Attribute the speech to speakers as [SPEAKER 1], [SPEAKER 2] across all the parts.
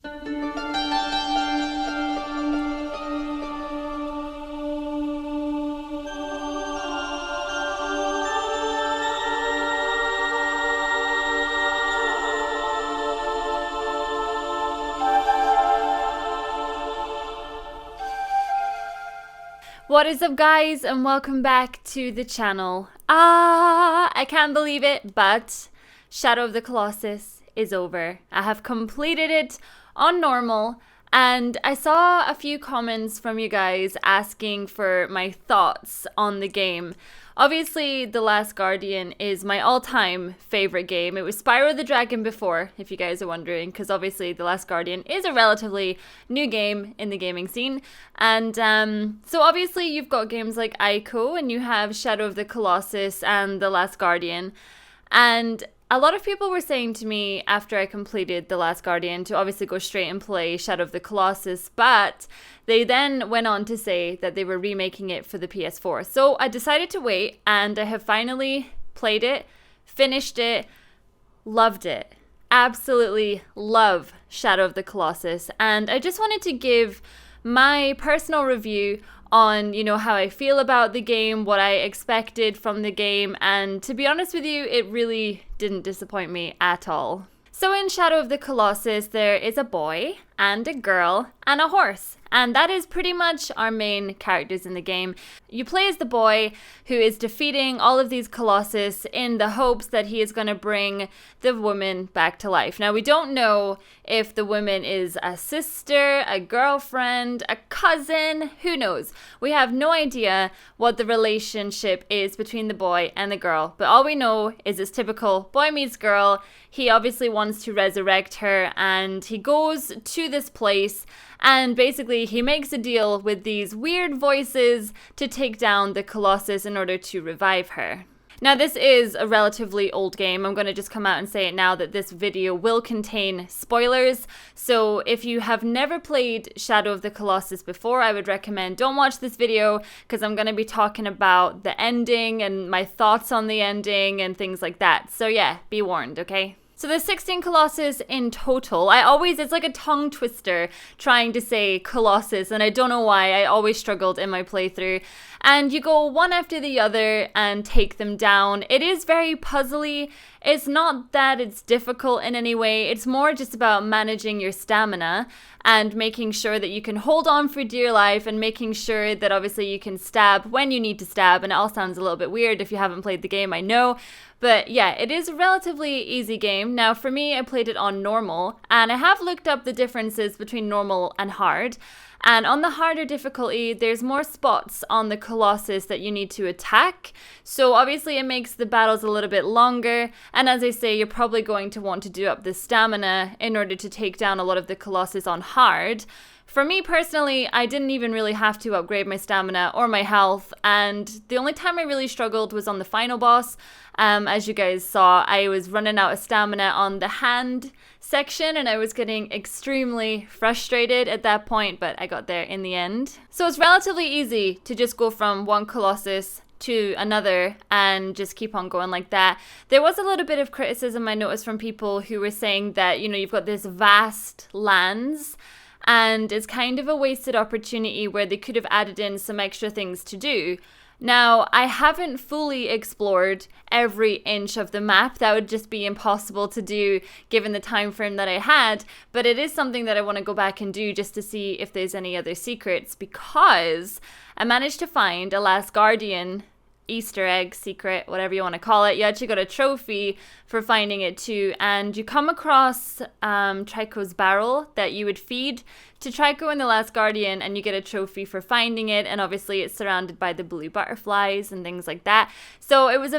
[SPEAKER 1] What is up, guys, and welcome back to the channel. I can't believe it, but Shadow of the Colossus is over. I have completed it on normal, and I saw a few comments from you guys asking for my thoughts on the game. Obviously, The Last Guardian is my all-time favorite game. It was Spyro the Dragon before, if you guys are wondering, because obviously The Last Guardian is a relatively new game in the gaming scene. And so obviously you've got games like Ico, and you have Shadow of the Colossus and The Last Guardian. And a lot of people were saying to me after I completed The Last Guardian to obviously go straight and play Shadow of the Colossus, but they then went on to say that they were remaking it for the PS4. So I decided to wait, and I have finally played it, finished it, loved it. Absolutely love Shadow of the Colossus. And I just wanted to give my personal review on, how I feel about the game, what I expected from the game, and to be honest with you, it really didn't disappoint me at all. So in Shadow of the Colossus, there is a boy and a girl and a horse. And that is pretty much our main characters in the game. You play as the boy who is defeating all of these Colossus in the hopes that he is going to bring the woman back to life. Now, we don't know if the woman is a sister, a girlfriend, a cousin, who knows? We have no idea what the relationship is between the boy and the girl. But all we know is it's typical boy meets girl. He obviously wants to resurrect her, and he goes to this place, and basically he makes a deal with these weird voices to take down the Colossus in order to revive her. Now, this is a relatively old game. I'm going to just come out and say it now that this video will contain spoilers. So if you have never played Shadow of the Colossus before, I would recommend don't watch this video, because I'm going to be talking about the ending and my thoughts on the ending and things like that. So yeah, be warned, okay? So there's 16 Colossus in total. It's like a tongue twister trying to say Colossus, and I don't know why, I always struggled in my playthrough. And you go one after the other and take them down. It is very puzzly. It's not that it's difficult in any way. It's more just about managing your stamina and making sure that you can hold on for dear life, and making sure that obviously you can stab when you need to stab. And it all sounds a little bit weird if you haven't played the game, I know. But yeah, it is a relatively easy game. Now, for me, I played it on normal, and I have looked up the differences between normal and hard. And on the harder difficulty, there's more spots on the Colossus that you need to attack. So obviously it makes the battles a little bit longer. And as I say, you're probably going to want to do up the stamina in order to take down a lot of the Colossus on hard. For me personally, I didn't even really have to upgrade my stamina or my health, and the only time I really struggled was on the final boss. As you guys saw, I was running out of stamina on the hand section, and I was getting extremely frustrated at that point, but I got there in the end. So it's relatively easy to just go from one Colossus to another and just keep on going like that. There was a little bit of criticism I noticed from people who were saying that, you've got this vast lands, and it's kind of a wasted opportunity where they could have added in some extra things to do. Now, I haven't fully explored every inch of the map. That would just be impossible to do given the time frame that I had, but it is something that I want to go back and do just to see if there's any other secrets, because I managed to find a Last Guardian Easter egg, secret, whatever you want to call it. You actually got a trophy for finding it too, and you come across Trico's barrel that you would feed to Trico in The Last Guardian, and you get a trophy for finding it, and obviously it's surrounded by the blue butterflies and things like that. So it was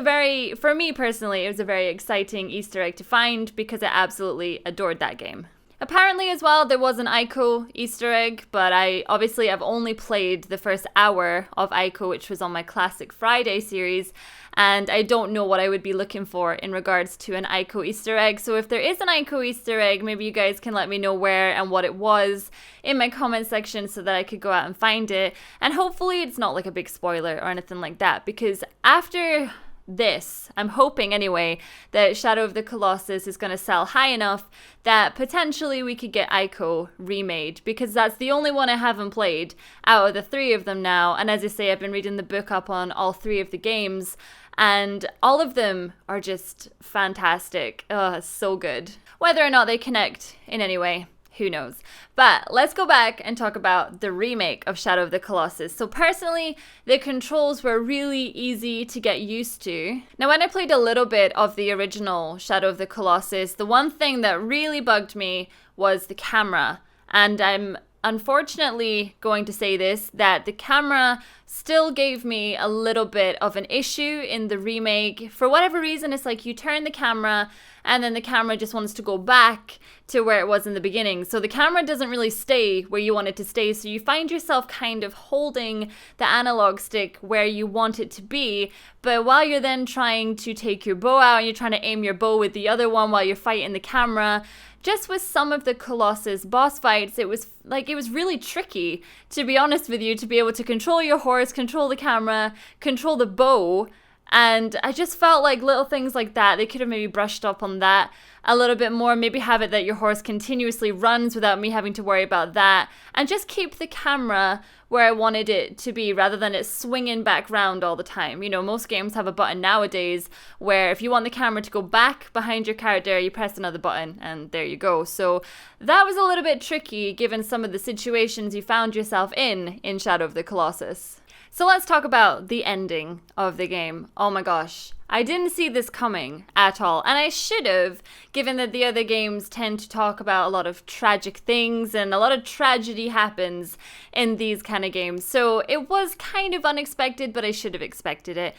[SPEAKER 1] for me personally, it was a very exciting Easter egg to find, because I absolutely adored that game. Apparently as well, there was an Ico Easter egg, but I've only played the first hour of Ico, which was on my Classic Friday series, and I don't know what I would be looking for in regards to an Ico Easter egg. So if there is an Ico Easter egg, maybe you guys can let me know where and what it was in my comment section so that I could go out and find it. And hopefully it's not like a big spoiler or anything like that, because after this. I'm hoping anyway that Shadow of the Colossus is going to sell high enough that potentially we could get Ico remade, because that's the only one I haven't played out of the 3 of them now. And as I say, I've been reading the book up on all 3 of the games, and all of them are just fantastic. Oh, so good. Whether or not they connect in any way, who knows? But let's go back and talk about the remake of Shadow of the Colossus. So personally, the controls were really easy to get used to. Now, when I played a little bit of the original Shadow of the Colossus, the one thing that really bugged me was the camera. And I'm unfortunately going to say this, that the camera still gave me a little bit of an issue in the remake. For whatever reason, it's like you turn the camera and then the camera just wants to go back to where it was in the beginning. So the camera doesn't really stay where you want it to stay. So you find yourself kind of holding the analog stick where you want it to be. But while you're then trying to take your bow out and you're trying to aim your bow with the other one while you're fighting the camera, just with some of the Colossus boss fights, it was really tricky, to be honest with you, to be able to control your horse, control the camera, control the bow. And I just felt like little things like that, they could have maybe brushed up on that a little bit more. Maybe have it that your horse continuously runs without me having to worry about that. And just keep the camera where I wanted it to be, rather than it swinging back round all the time. You know, most games have a button nowadays where if you want the camera to go back behind your character, you press another button and there you go. So that was a little bit tricky given some of the situations you found yourself in Shadow of the Colossus. So let's talk about the ending of the game. Oh my gosh. I didn't see this coming at all, and I should have, given that the other games tend to talk about a lot of tragic things and a lot of tragedy happens in these kind of games. So it was kind of unexpected, but I should have expected it.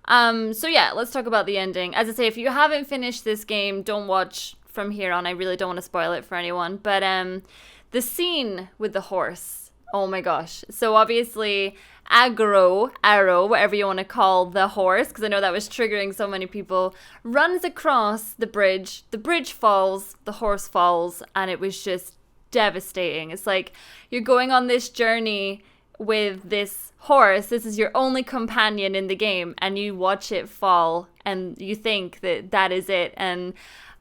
[SPEAKER 1] So yeah, let's talk about the ending. As I say, if you haven't finished this game, don't watch from here on. I really don't want to spoil it for anyone. But the scene with the horse, oh my gosh. So obviously Arrow, whatever you want to call the horse, because I know that was triggering so many people, runs across the bridge falls, the horse falls, and it was just devastating. It's like you're going on this journey with this horse, this is your only companion in the game, and you watch it fall, and you think that that is it. And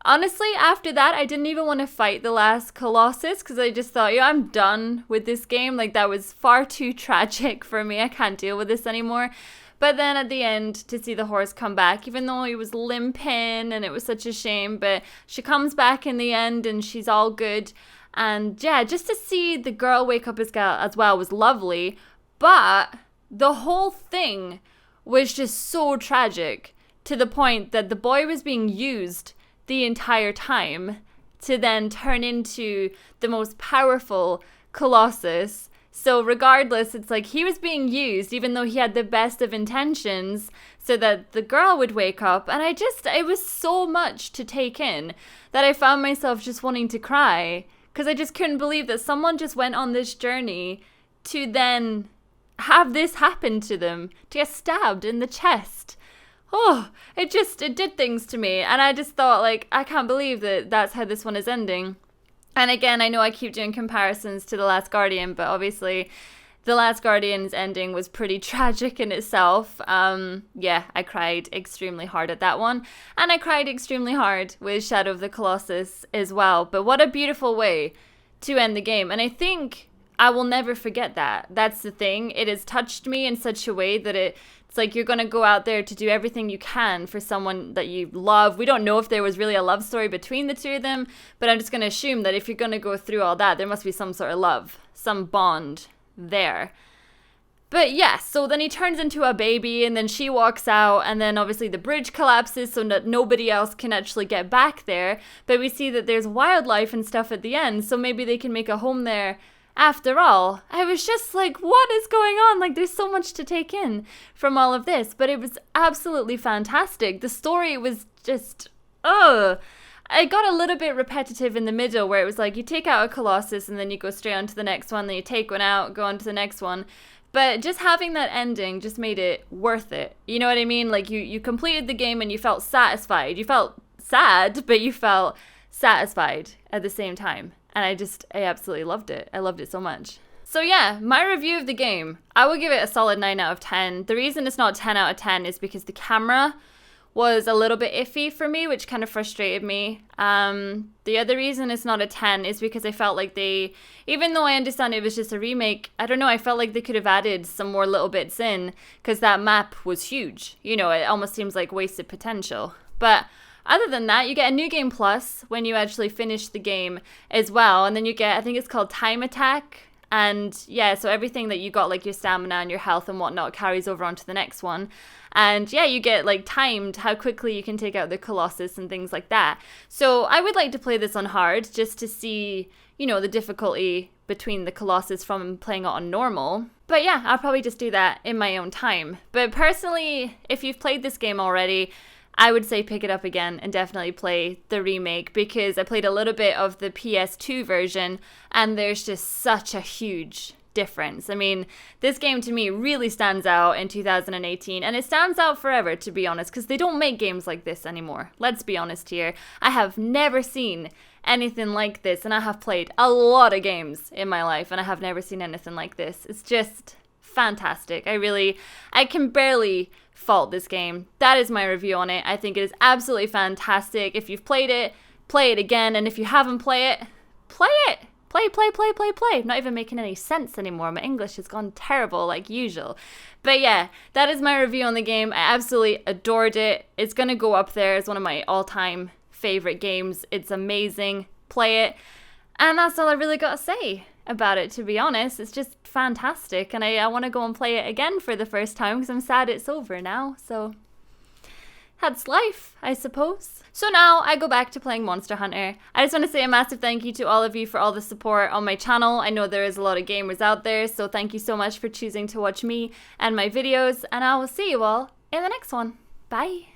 [SPEAKER 1] honestly, after that, I didn't even want to fight the last Colossus, because I just thought, yeah, I'm done with this game. Like, that was far too tragic for me. I can't deal with this anymore. But then at the end, to see the horse come back, even though he was limping and it was such a shame, but she comes back in the end and she's all good. And yeah, just to see the girl wake up as well was lovely. But the whole thing was just so tragic, to the point that the boy was being used the entire time to then turn into the most powerful Colossus. So regardless, it's like he was being used, even though he had the best of intentions, so that the girl would wake up. And it was so much to take in that I found myself just wanting to cry, because I just couldn't believe that someone just went on this journey to then have this happen to them, to get stabbed in the chest. Oh, it did things to me. And I just thought, like, I can't believe that that's how this one is ending. And again, I know I keep doing comparisons to The Last Guardian, but obviously The Last Guardian's ending was pretty tragic in itself. Yeah, I cried extremely hard at that one. And I cried extremely hard with Shadow of the Colossus as well. But what a beautiful way to end the game. And I think I will never forget that. That's the thing. It has touched me in such a way that it's like you're going to go out there to do everything you can for someone that you love. We don't know if there was really a love story between the two of them, but I'm just going to assume that if you're going to go through all that, there must be some sort of love, some bond there. But yeah, so then he turns into a baby, and then she walks out, and then obviously the bridge collapses so that nobody else can actually get back there. But we see that there's wildlife and stuff at the end, so maybe they can make a home there after all. I was just like, what is going on? Like, there's so much to take in from all of this, but it was absolutely fantastic. The story was just, I got a little bit repetitive in the middle, where it was like you take out a Colossus and then you go straight on to the next one, then you take one out, go on to the next one. But just having that ending just made it worth it. You know what I mean? Like, you completed the game and you felt satisfied. You felt sad, but you felt satisfied at the same time. And I absolutely loved it. I loved it so much. So yeah, my review of the game, I will give it a solid 9 out of 10. The reason it's not 10 out of 10 is because the camera was a little bit iffy for me, which kind of frustrated me. The other reason it's not a 10 is because I felt like they, even though I understand it was just a remake, I don't know, I felt like they could have added some more little bits in, because that map was huge. You know, it almost seems like wasted potential. But other than that, you get a new game plus when you actually finish the game as well. And then you get, I think it's called Time Attack. And yeah, so everything that you got, like your stamina and your health and whatnot, carries over onto the next one. And yeah, you get like timed how quickly you can take out the Colossus and things like that. So I would like to play this on hard just to see, you know, the difficulty between the Colossus from playing it on normal. But yeah, I'll probably just do that in my own time. But personally, if you've played this game already, I would say pick it up again and definitely play the remake, because I played a little bit of the PS2 version and there's just such a huge difference. I mean, this game to me really stands out in 2018, and it stands out forever, to be honest, because they don't make games like this anymore. Let's be honest here. I have never seen anything like this, and I have played a lot of games in my life and I have never seen anything like this. It's just fantastic. I can barely fault this game. That is my review on it. I think it is absolutely fantastic. If you've played it, play it again, and if you haven't played it, play it. Play. I'm not even making any sense anymore. My English has gone terrible like usual. But yeah, that is my review on the game. I absolutely adored it. It's gonna go up there as one of my all-time favorite games. It's amazing. Play it. And that's all I really got to say about it, to be honest. It's just fantastic, and I want to go and play it again for the first time because I'm sad it's over now. So that's life, I suppose. So now I go back to playing Monster Hunter. I just want to say a massive thank you to all of you for all the support on my channel. I know there is a lot of gamers out there, so thank you so much for choosing to watch me and my videos, and I will see you all in the next one. Bye.